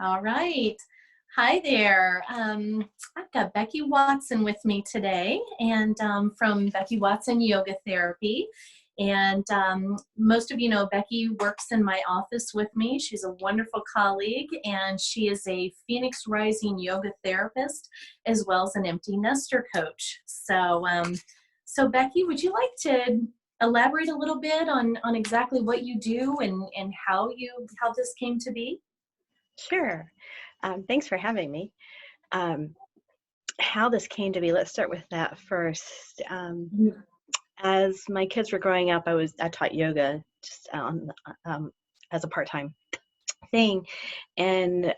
All right. Hi there. I've got Becky Watson with me today, and from Becky Watson Yoga Therapy. And most of you know Becky works in my office with me. She's a wonderful colleague, and she is a Phoenix Rising yoga therapist as well as an empty nester coach. So Becky, would you like to elaborate a little bit on exactly what you do and how this came to be? Sure. Thanks for having me. How this came to be, let's start with that first. As my kids were growing up, I taught yoga just as a part-time thing, and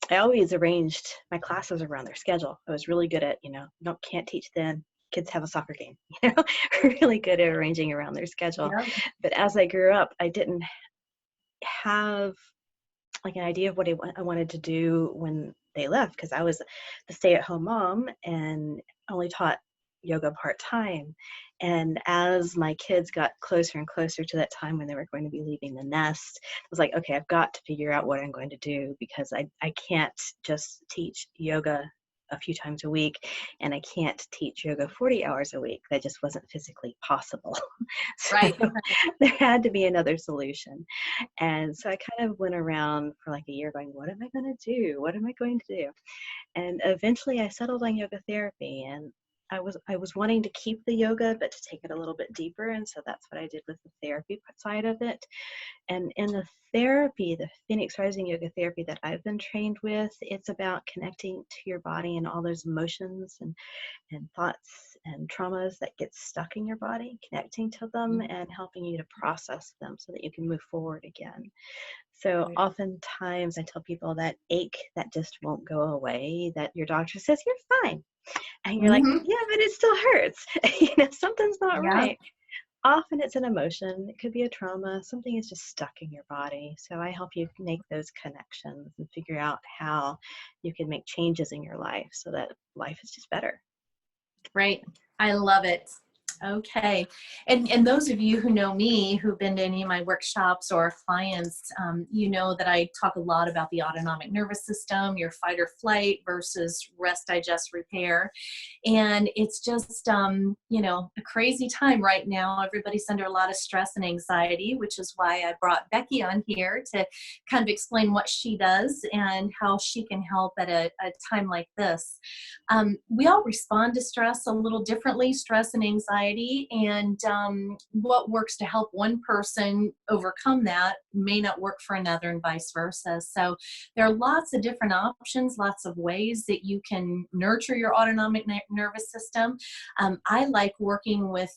I always arranged my classes around their schedule. I was really good at, can't teach then. Kids have a soccer game, really good at arranging around their schedule. Yeah. But as I grew up, I didn't have like an idea of what I wanted to do when they left, because I was the stay-at-home mom and only taught yoga part-time. And as my kids got closer and closer to that time when they were going to be leaving the nest, I was like, okay, I've got to figure out what I'm going to do, because I can't just teach yoga a few times a week, and I can't teach yoga 40 hours a week. That just wasn't physically possible. So Right. there had to be another solution. And so I kind of went around for like a year going, what am I going to do? What am I going to do? And eventually I settled on yoga therapy, and I was wanting to keep the yoga, but to take it a little bit deeper. And so that's what I did with the therapy side of it. And in the therapy, the Phoenix Rising Yoga Therapy that I've been trained with, it's about connecting to your body and all those emotions and thoughts and traumas that get stuck in your body, connecting to them and helping you to process them so that you can move forward again. So oftentimes I tell people that ache that just won't go away, that your doctor says, you're fine. And you're like, Mm-hmm. yeah, but it still hurts. Something's not Yeah. right. Often it's an emotion. It could be a trauma. Something is just stuck in your body. So I help you make those connections and figure out how you can make changes in your life so that life is just better. Right. I love it. Okay. And those of you who know me, who've been to any of my workshops or clients, you know that I talk a lot about the autonomic nervous system, your fight or flight versus rest, digest, repair. And it's just, a crazy time right now. Everybody's under a lot of stress and anxiety, which is why I brought Becky on here to kind of explain what she does and how she can help at a time like this. We all respond to stress a little differently, stress and anxiety, and what works to help one person overcome that may not work for another and vice versa. So there are lots of different options, lots of ways that you can nurture your autonomic nervous system. I like working with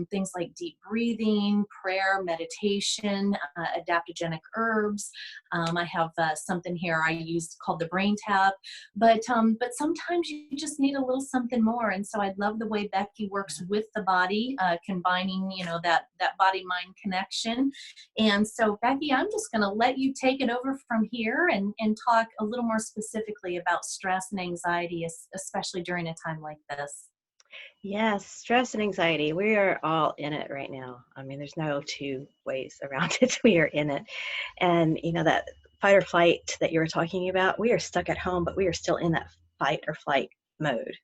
things like deep breathing, prayer, meditation, adaptogenic herbs. I have something here I use called the brain tap, but sometimes you just need a little something more. And so I love the way Becky works with the body, combining, that body-mind connection. And so Becky, I'm just going to let you take it over from here and talk a little more specifically about stress and anxiety, especially during a time like this. Yes, stress and anxiety. We are all in it right now. I mean, there's no two ways around it. We are in it. And, that fight or flight that you were talking about, we are stuck at home, but we are still in that fight or flight mode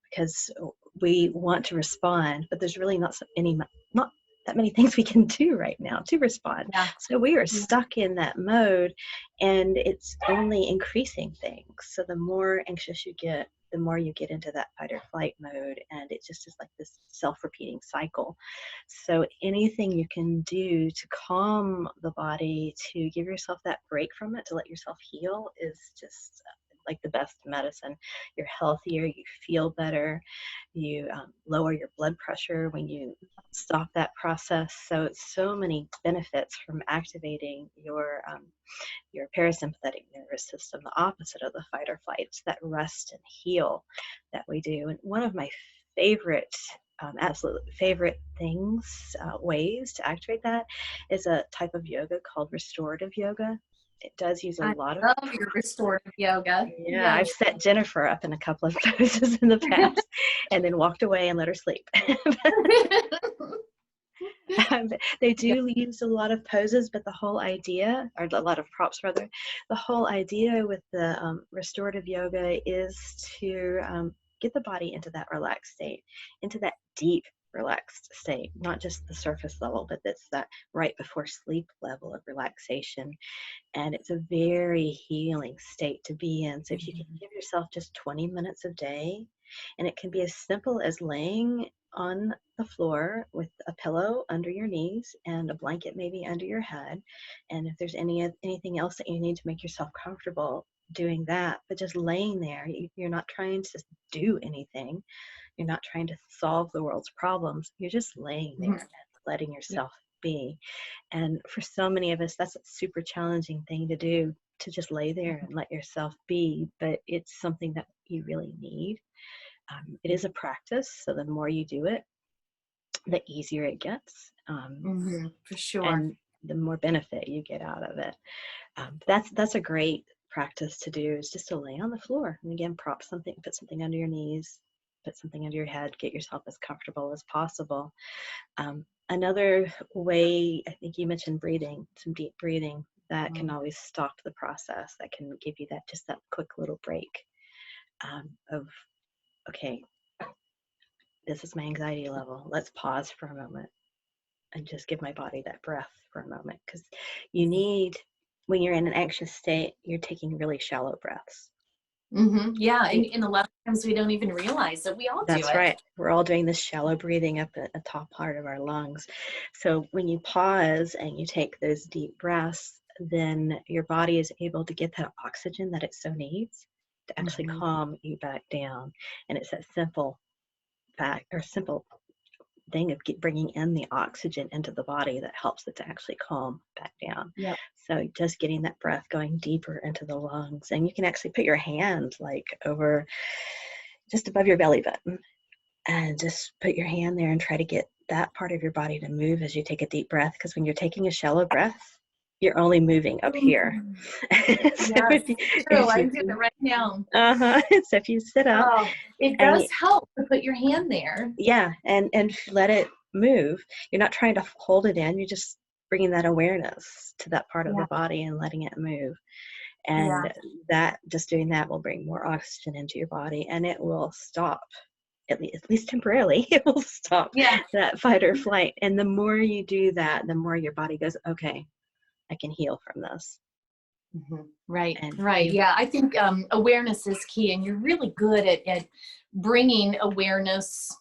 because we want to respond, but there's really not that many things we can do right now to respond. Yeah. So we are stuck in that mode, and it's only increasing things. So the more anxious you get, the more you get into that fight or flight mode, and it just is like this self-repeating cycle. So anything you can do to calm the body, to give yourself that break from it, to let yourself heal, is just like the best medicine. You're healthier, you feel better, you lower your blood pressure when you stop that process. So it's so many benefits from activating your parasympathetic nervous system, the opposite of the fight or flight. It's that rest and heal that we do. And one of my favorite, absolute favorite ways to activate that is a type of yoga called restorative yoga. It does use a I lot of... love your restorative yoga. Yeah, I've set Jennifer up in a couple of poses in the past and then walked away and let her sleep. Um, they do use a lot of poses, but the whole idea, or a lot of props rather, the whole idea with the restorative yoga is to get the body into that relaxed state, into that deep relaxed state, not just the surface level, but it's that right before sleep level of relaxation. And it's a very healing state to be in. So if you can give yourself just 20 minutes a day, and it can be as simple as laying on the floor with a pillow under your knees and a blanket maybe under your head. And if there's anything else that you need to make yourself comfortable, doing that, but just laying there. You're not trying to do anything. You're not trying to solve the world's problems. You're just laying there Mhm. and letting Yeah. yourself be. And for so many of us, that's a super challenging thing to do, to just lay there and let yourself be. But it's something that you really need. It is a practice, so the more you do it, the easier it gets, For sure. and the more benefit you get out of it. That's a great practice to do, is just to lay on the floor. And again, prop something, put something under your knees, put something under your head, get yourself as comfortable as possible. Another way, I think you mentioned breathing, some deep breathing, that can always stop the process, that can give you that, just that quick little break of, okay, this is my anxiety level. Let's pause for a moment and just give my body that breath for a moment. Because you need, when you're in an anxious state, you're taking really shallow breaths. Yeah, You- and a lot of times we don't even realize that we all do That's it. right. We're all doing this shallow breathing up at the top part of our lungs. So when you pause and you take those deep breaths, then your body is able to get that oxygen that it so needs to actually Mhm. calm you back down. And it's that simple fact, or simple thing of bringing in the oxygen into the body that helps it to actually calm back down. Yeah. So just getting that breath going deeper into the lungs, and you can actually put your hand like over, just above your belly button, and just put your hand there and try to get that part of your body to move as you take a deep breath. Because when you're taking a shallow breath, you're only moving up here. Mhm. So Yes, true. if you I'm doing it right now. so if you sit up Oh, it and does help to put your hand there. yeah, and let it move. You're not trying to hold it in. You're just bringing that awareness to that part of Yeah. the body and letting it move. Yeah. And that, just doing that, will bring more oxygen into your body, and it will stop, at least temporarily, it will stop Yeah. that fight or flight. And the more you do that, the more your body goes, okay, I can heal from this. Right, And right. you, Yeah, I think awareness is key, and you're really good at bringing awareness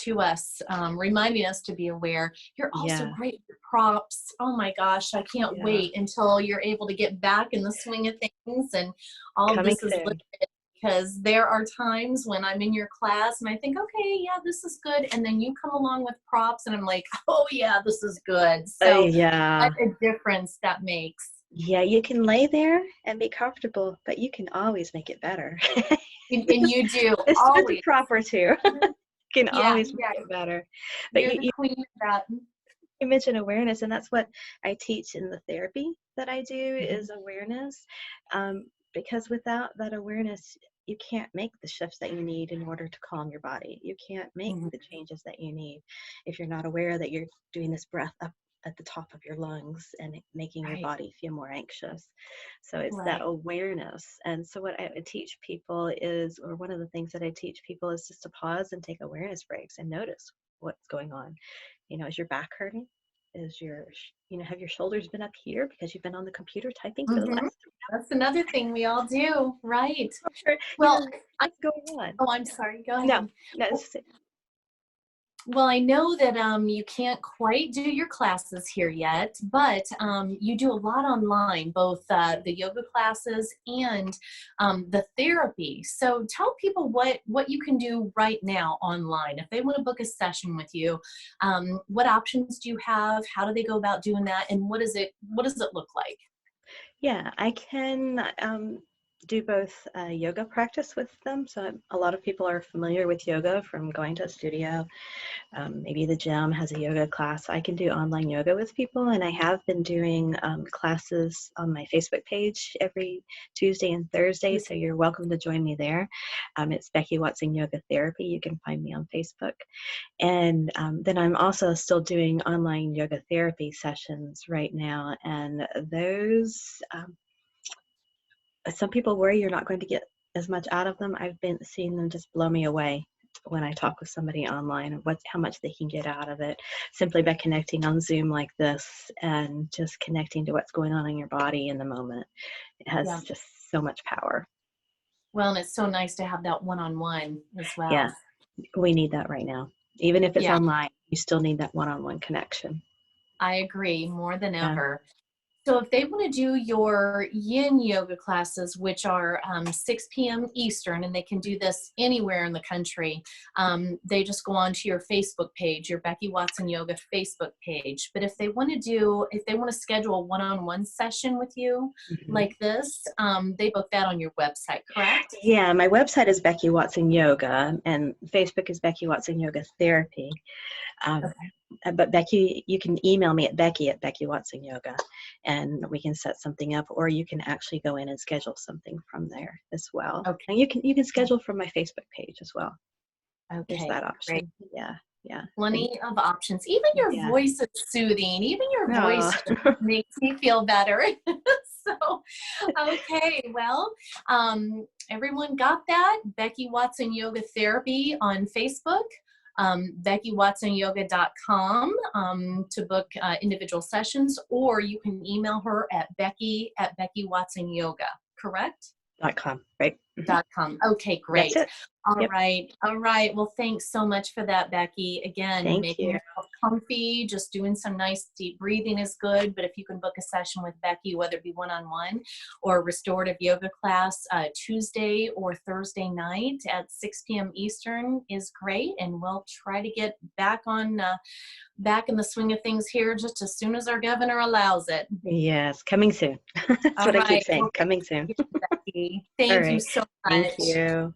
to us, reminding us to be aware. You're also yeah, great with props. Oh my gosh, I can't yeah, wait until you're able to get back in the swing of things, and all of coming this is soon. lifted. Because there are times when I'm in your class and I think, okay, yeah, this is good. And then you come along with props and I'm like, oh, yeah, this is good. So, what Yeah. a difference that makes. Yeah, you can lay there and be comfortable, but you can always make it better. And you do It's with the always. proper too. Can Yeah, always make yeah. it better. But You're the queen of that. you mentioned awareness, and that's what I teach in the therapy that I do, Mhm, is awareness. Because without that awareness, you can't make the shifts that you need in order to calm your body. You can't make mhm. the changes that you need if you're not aware that you're doing this breath up at the top of your lungs and making your Right, body feel more anxious. So it's that right. awareness. And so what I would teach people is, or one of the things that I teach people, is just to pause and take awareness breaks and notice what's going on. Is your back hurting? Is have your shoulders been up here because you've been on the computer typing for the Mhm. last That's another thing we all do, right? 3 hours? Well, I What's going on? oh, I'm sorry, go No, ahead. no, Well, well, I know that you can't quite do your classes here yet, but you do a lot online, both the yoga classes and the therapy. So tell people what you can do right now online if they want to book a session with you. What options do you have? How do they go about doing that? And what does it look like? yeah, I can do both yoga practice with them. So a lot of people are familiar with yoga from going to a studio. Maybe the gym has a yoga class. I can do online yoga with people, and I have been doing classes on my Facebook page every Tuesday and Thursday, so you're welcome to join me there. It's Becky Watson Yoga Therapy. You can find me on Facebook. And then I'm also still doing online yoga therapy sessions right now, and those, some people worry you're not going to get as much out of them. I've been seeing them just blow me away when I talk with somebody online, how much they can get out of it simply by connecting on Zoom like this and just connecting to what's going on in your body in the moment. It has Yeah. just so much power. Well, and it's so nice to have that one-on-one as Yeah, well. we need that right now. Even if it's Yeah, online, you still need that one-on-one connection. I agree more than Yeah. ever. So if they want to do your yin yoga classes, which are 6 p.m. Eastern, and they can do this anywhere in the country, they just go onto your Facebook page, your Becky Watson Yoga Facebook page. But if they want to schedule a one-on-one session with you like this, they book that on your website, correct? Yeah, my website is Becky Watson Yoga, and Facebook is Becky Watson Yoga Therapy. But Becky, you can email me at Becky Watson Yoga, and we can set something up, or you can actually go in and schedule something from there as well. Okay. And you can schedule from my Facebook page as well. There's Okay. that Great. option. Yeah, yeah. Plenty of options. Even your Yeah. voice is soothing. Even your No. voice makes me feel better. So, okay, well, everyone got that. Becky Watson Yoga Therapy on Facebook, BeckyWatsonYoga.com to book individual sessions, or you can email her at Becky@BeckyWatsonYoga, correct? .com, right? .com. Okay, That's great. it. All Yep. right. All right. Well, thanks so much for that, Becky. Again, Thank making you. yourself comfy, just doing some nice deep breathing is good. But if you can book a session with Becky, whether it be one-on-one or a restorative yoga class Tuesday or Thursday night at 6 p.m. Eastern is great. And we'll try to get back in the swing of things here just as soon as our governor allows it. Yes, coming soon. That's All what I keep right. saying. Well, Coming soon. thank you, Becky. All Thank you right. so Thank much. you.